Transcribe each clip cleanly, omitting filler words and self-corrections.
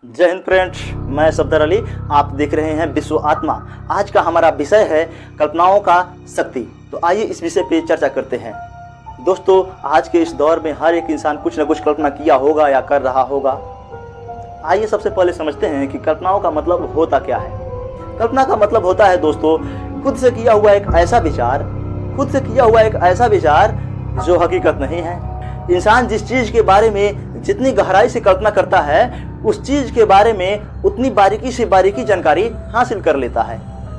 जय हिंद फ्रेंड्स, मैं सफदर अली। आप देख रहे हैं विश्व आत्मा। आज का हमारा विषय है कल्पनाओं का शक्ति। तो आइए इस विषय पे चर्चा करते हैं। दोस्तों, आज के इस दौर में हर एक इंसान कुछ न कुछ कल्पना किया होगा या कर रहा होगा। आइए सबसे पहले समझते हैं कि कल्पनाओं का मतलब होता क्या है। कल्पना का मतलब होता है दोस्तों, खुद से किया हुआ एक ऐसा विचार जो हकीकत नहीं है। इंसान जिस चीज के बारे में जितनी गहराई से कल्पना करता है, उस चीज के बारे में उतनी बारीकी से बारीकी जानकारी हासिल कर लेता है।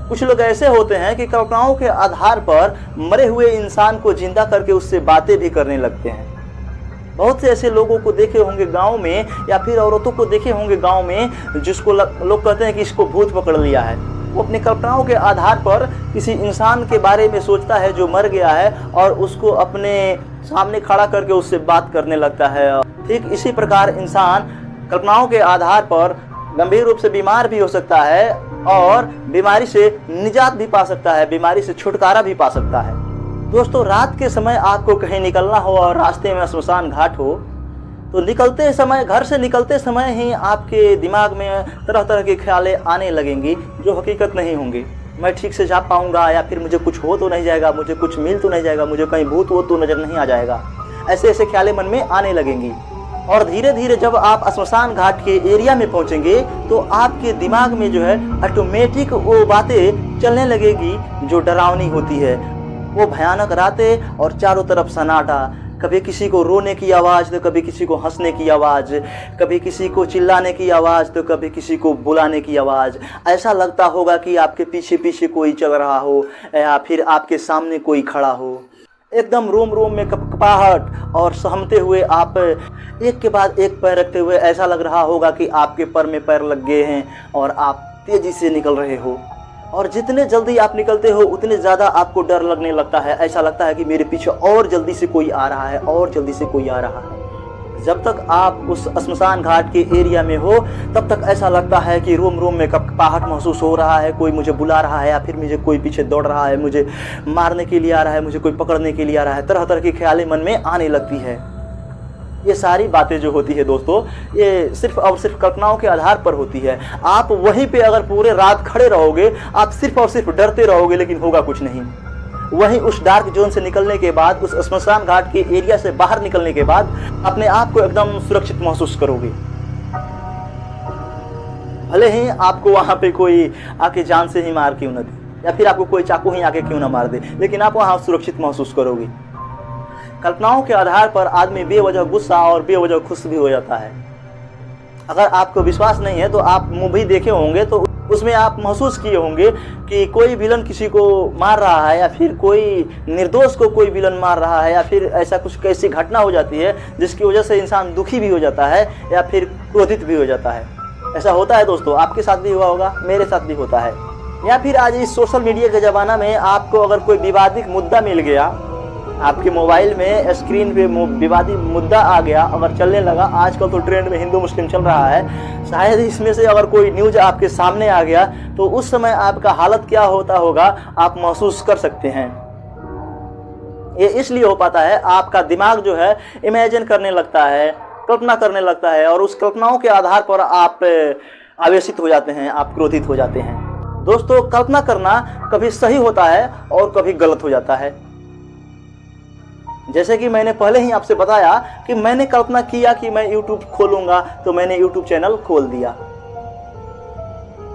कुछ लोग ऐसे होते हैं कि कल्पनाओं के आधार पर मरे हुए इंसान को जिंदा करके उससे बातें भी करने लगते हैं। बहुत से ऐसे लोगों को देखे होंगे गांव में, या फिर औरतों को देखे होंगे गांव में, जिसको लोग कहते हैं कि इसको भूत पकड़ लिया है। वो अपनी कल्पनाओं के आधार पर किसी इंसान के बारे में सोचता है जो मर गया है, और उसको अपने सामने खड़ा करके उससे बात करने लगता है। ठीक इसी प्रकार इंसान कल्पनाओं के आधार पर गंभीर रूप से बीमार भी हो सकता है और बीमारी से निजात भी पा सकता है, बीमारी से छुटकारा भी पा सकता है। दोस्तों, रात के समय आपको कहीं निकलना हो और रास्ते में श्मशान घाट हो, तो घर से निकलते समय ही आपके दिमाग में तरह तरह के ख्यालें आने लगेंगी जो हकीकत नहीं होंगे। मैं ठीक से जा पाऊंगा, या फिर मुझे कुछ हो तो नहीं जाएगा, मुझे कुछ मिल तो नहीं जाएगा, मुझे कहीं भूत वो तो नजर नहीं आ जाएगा। ऐसे ऐसे ख्यालें मन में आने लगेंगी। और धीरे धीरे जब आप श्मशान घाट के एरिया में पहुंचेंगे तो आपके दिमाग में जो है ऑटोमेटिक वो बातें चलने लगेगी जो डरावनी होती है। वो भयानक रातें और चारों तरफ सन्नाटा, कभी किसी को रोने की आवाज़ तो कभी किसी को हंसने की आवाज़, कभी किसी को चिल्लाने की आवाज़ तो कभी किसी को बुलाने की आवाज़। ऐसा लगता होगा कि आपके पीछे पीछे कोई चल रहा हो या फिर आपके सामने कोई खड़ा हो। एकदम रोम रोम में कपकपाहट और सहमते हुए आप एक के बाद एक पैर रखते हुए ऐसा लग रहा होगा कि आपके पर में पैर लग गए हैं और आप तेज़ी से निकल रहे हो। और जितने जल्दी आप निकलते हो उतने ज़्यादा आपको डर लगने लगता है। ऐसा लगता है कि मेरे पीछे और जल्दी से कोई आ रहा है, और जल्दी से कोई आ रहा है। जब तक आप उस श्मशान घाट के एरिया में हो तब तक ऐसा लगता है कि रोम रोम में कपकपाहट महसूस हो रहा है, कोई मुझे बुला रहा है, या फिर मुझे कोई पीछे दौड़ रहा है, मुझे मारने के लिए आ रहा है, मुझे कोई पकड़ने के लिए आ रहा है। तरह तरह की ख्यालें मन में आने लगती है। ये सारी बातें जो होती है दोस्तों, ये सिर्फ और सिर्फ कल्पनाओं के आधार पर होती है। आप वहीं पे अगर पूरे रात खड़े रहोगे, आप सिर्फ और सिर्फ डरते रहोगे, लेकिन होगा कुछ नहीं। वहीं उस डार्क जोन से निकलने के बाद, उस श्मशान घाट के एरिया से बाहर निकलने के बाद अपने आप को एकदम सुरक्षित महसूस करोगे। भले ही आपको वहां पे कोई आके जान से ही मार क्यों न दे, या फिर आपको कोई चाकू ही आके क्यों न मार दे, लेकिन आप वहां सुरक्षित महसूस करोगे। कल्पनाओं के आधार पर आदमी बेवजह गुस्सा और बेवजह खुश भी हो जाता है। अगर आपको विश्वास नहीं है तो आप मूवी देखे होंगे, तो उसमें आप महसूस किए होंगे कि कोई विलन किसी को मार रहा है, या फिर कोई निर्दोष को कोई विलन मार रहा है, या फिर ऐसा कुछ कैसी घटना हो जाती है जिसकी वजह से इंसान दुखी भी हो जाता है या फिर क्रोधित भी हो जाता है। ऐसा होता है दोस्तों, आपके साथ भी हुआ होगा, मेरे साथ भी होता है। या फिर आज इस सोशल मीडिया के ज़माना में आपको अगर कोई विवादित मुद्दा मिल गया, आपके मोबाइल में स्क्रीन पे विवादित मुद्दा आ गया, अगर चलने लगा, आजकल तो ट्रेंड में हिंदू मुस्लिम चल रहा है, शायद इसमें से अगर कोई न्यूज़ आपके सामने आ गया तो उस समय आपका हालत क्या होता होगा आप महसूस कर सकते हैं। ये इसलिए हो पाता है, आपका दिमाग जो है इमेजिन करने लगता है, कल्पना करने लगता है, और उस कल्पनाओं के आधार पर आप आवेशित हो जाते हैं, आप क्रोधित हो जाते हैं। दोस्तों, कल्पना करना कभी सही होता है और कभी गलत हो जाता है। जैसे कि मैंने पहले ही आपसे बताया कि मैंने कल्पना किया कि मैं YouTube खोलूंगा, तो मैंने YouTube चैनल खोल दिया।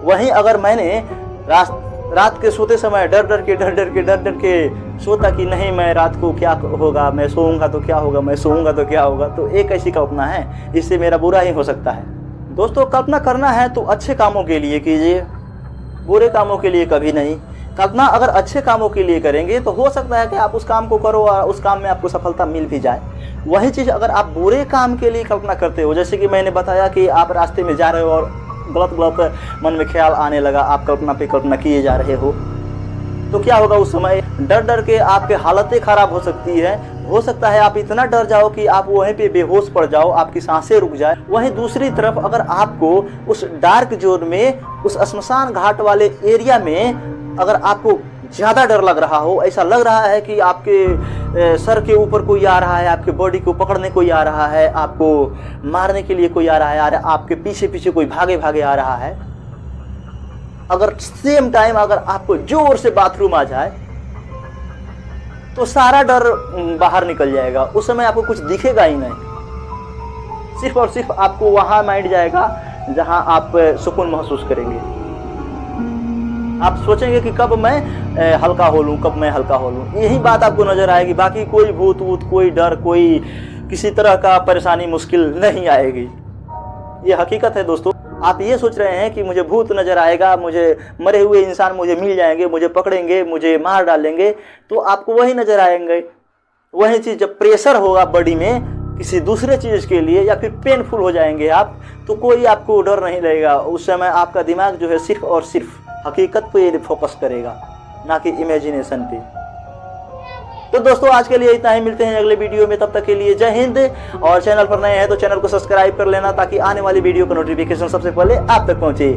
वहीं अगर मैंने रात के सोते समय डर डर के सोता कि नहीं, मैं रात को क्या होगा, मैं सोऊंगा तो क्या होगा, मैं सोऊंगा तो क्या होगा, तो एक ऐसी कल्पना है, इससे मेरा बुरा ही हो सकता है। दोस्तों, कल्पना करना है तो अच्छे कामों के लिए कीजिए, बुरे कामों के लिए कभी नहीं। कल्पना अगर अच्छे कामों के लिए करेंगे तो हो सकता है कि आप उस काम को करो और उस काम में आपको सफलता मिल भी जाए। वही चीज़ अगर आप बुरे काम के लिए कल्पना करते हो, जैसे कि मैंने बताया कि आप रास्ते में जा रहे हो और गलत गलत मन में ख्याल आने लगा, आप कल्पना पे कल्पना किए जा रहे हो, तो क्या होगा उस समय? डर डर के आपके हालतें ख़राब हो सकती है। हो सकता है आप इतना डर जाओ कि आप वहीं पे बेहोश पड़ जाओ, आपकी सांसें रुक जाए। वहीं दूसरी तरफ अगर आपको उस डार्क जोन में, उस श्मशान घाट वाले एरिया में अगर आपको ज़्यादा डर लग रहा हो, ऐसा लग रहा है कि आपके सर के ऊपर कोई आ रहा है, आपके बॉडी को पकड़ने कोई आ रहा है, आपको मारने के लिए कोई आ रहा है, और आपके पीछे पीछे कोई भागे भागे आ रहा है, अगर सेम टाइम अगर आपको जोर से बाथरूम आ जाए तो सारा डर बाहर निकल जाएगा। उस समय आपको कुछ दिखेगा ही नहीं, सिर्फ और सिर्फ आपको वहां माइंड जाएगा जहां आप सुकून महसूस करेंगे। आप सोचेंगे कि कब मैं हल्का हो लूं, कब मैं हल्का हो लूं, यही बात आपको नजर आएगी। बाकी कोई भूत वूत, कोई डर, कोई किसी तरह का परेशानी, मुश्किल नहीं आएगी। ये हकीकत है दोस्तों। आप ये सोच रहे हैं कि मुझे भूत नजर आएगा, मुझे मरे हुए इंसान मुझे मिल जाएंगे, मुझे पकड़ेंगे, मुझे मार डालेंगे, तो आपको वही नजर आएंगे। वही चीज जब प्रेशर होगा बॉडी में किसी दूसरे चीज के लिए, या फिर पेनफुल हो जाएंगे आप, तो कोई आपको डर नहीं लगेगा। उस समय आपका दिमाग जो है सिर्फ और सिर्फ हकीकत पे फोकस करेगा, ना कि इमेजिनेशन पे। तो दोस्तों आज के लिए इतना ही, मिलते हैं अगले वीडियो में। तब तक के लिए जय हिंद। और चैनल पर नए हैं तो चैनल को सब्सक्राइब कर लेना, ताकि आने वाली वीडियो का नोटिफिकेशन सबसे पहले आप तक पहुंचे।